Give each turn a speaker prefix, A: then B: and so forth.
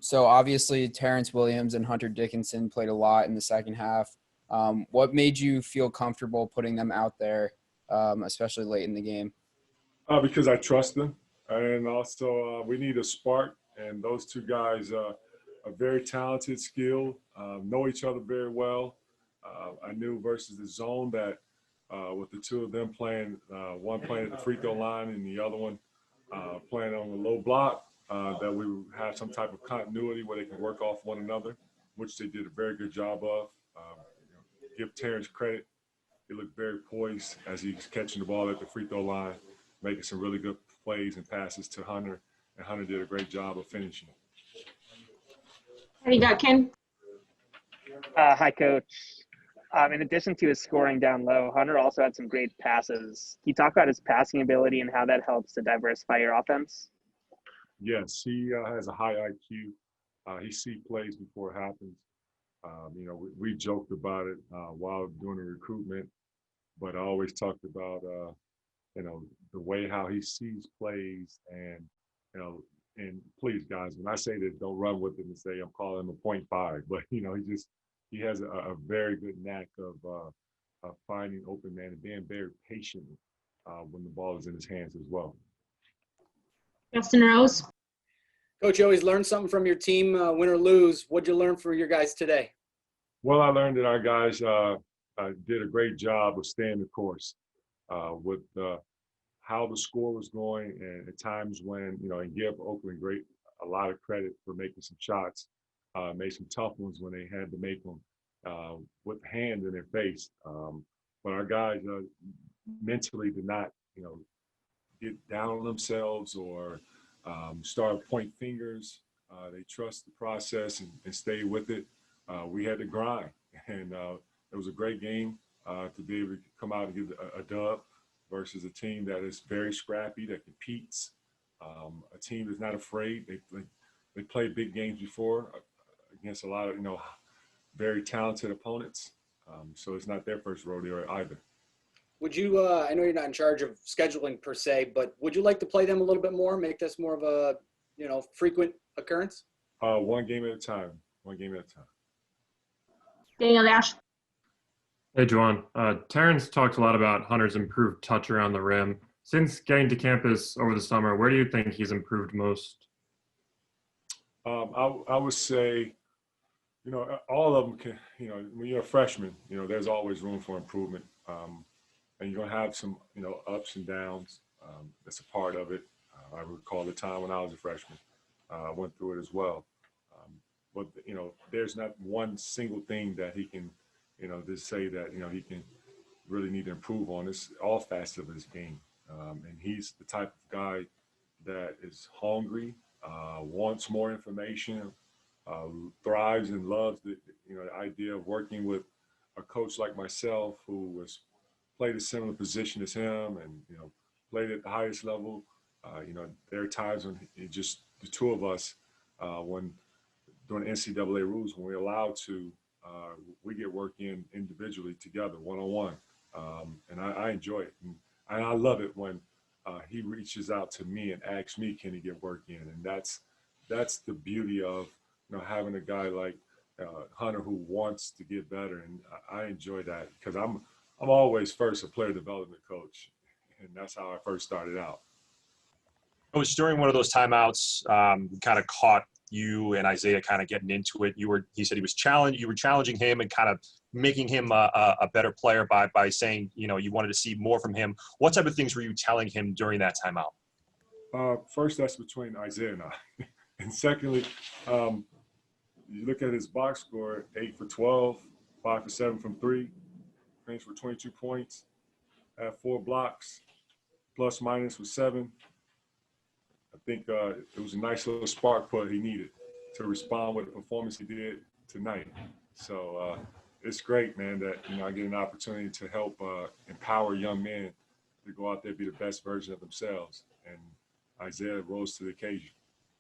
A: So obviously Terrence Williams and Hunter Dickinson played a lot in the second half. What made you feel comfortable putting them out there, especially late in the game?
B: Because I trust them, and also we need a spark. And those two guys are very talented, skilled, know each other very well. I knew versus the zone that with the two of them playing, one playing at the free throw line and the other one playing on the low block, that we would have some type of continuity where they can work off one another, which they did a very good job of. Give Terrence credit. He looked very poised as he was catching the ball at the free throw line, making some really good plays and passes to Hunter, and Hunter did a great job of finishing.
C: Have you got Ken?
D: Hi, Coach. In addition to his scoring down low, Hunter also had some great passes. Can you talk about his passing ability and how that helps to diversify your offense?
B: Yes, he has a high IQ. He sees plays before it happens. We joked about it while doing the recruitment, but I always talked about, the way how he sees plays and please, guys, when I say this, don't run with it and say I'm calling him a 0.5, but, he has a very good knack of finding open man and being very patient when the ball is in his hands as well.
C: Justin Rose?
E: Coach, you always learn something from your team, win or lose. What'd you learn from your guys today?
B: Well, I learned that our guys did a great job of staying the course with how the score was going, and at times when, and give Oakland a lot of credit for making some shots, made some tough ones when they had to make them with hand in their face. But our guys mentally did not, get down on themselves or start point fingers. They trust the process and stay with it. We had to grind, and it was a great game to be able to come out and get a dub versus a team that is very scrappy, that competes, a team that's not afraid. They played big games before against a lot of, very talented opponents. So it's not their first rodeo either.
E: Would you, I know you're not in charge of scheduling per se, but would you like to play them a little bit more, make this more of a, frequent occurrence?
B: One game at a time. One game at a time.
C: Daniel Dash?
F: Hey, Juwan. Terrence talked a lot about Hunter's improved touch around the rim. Since getting to campus over the summer, where do you think he's improved most?
B: I would say, all of them can, when you're a freshman, there's always room for improvement. And you're going to have some, ups and downs. That's a part of it. I recall the time when I was a freshman. I went through it as well. But, there's not one single thing that he can, just say that, he can really need to improve on. It's all facets of his game. And he's the type of guy that is hungry, wants more information, thrives and loves the idea of working with a coach like myself who has played a similar position as him and, played at the highest level. There are times when just the two of us, when during NCAA rules, when we're allowed to, we get work in individually together, one-on-one. And I enjoy it. And I love it when he reaches out to me and asks me, can he get work in? And that's the beauty of, having a guy like Hunter who wants to get better. And I enjoy that because I'm always first a player development coach. And that's how I first started out.
G: It was during one of those timeouts, kind of caught you and Isaiah kind of getting into it. He said you were challenging him and kind of making him a better player by saying, you wanted to see more from him. What type of things were you telling him during that timeout?
B: First, that's between Isaiah and I. And secondly, you look at his box score, 8 for 12, 5 for 7 from 3, finished for 22 points, had 4 blocks, plus minus was 7. I think it was a nice little spark plug he needed to respond with the performance he did tonight. So it's great, man, that I get an opportunity to help empower young men to go out there and be the best version of themselves. And Isaiah rose to the occasion.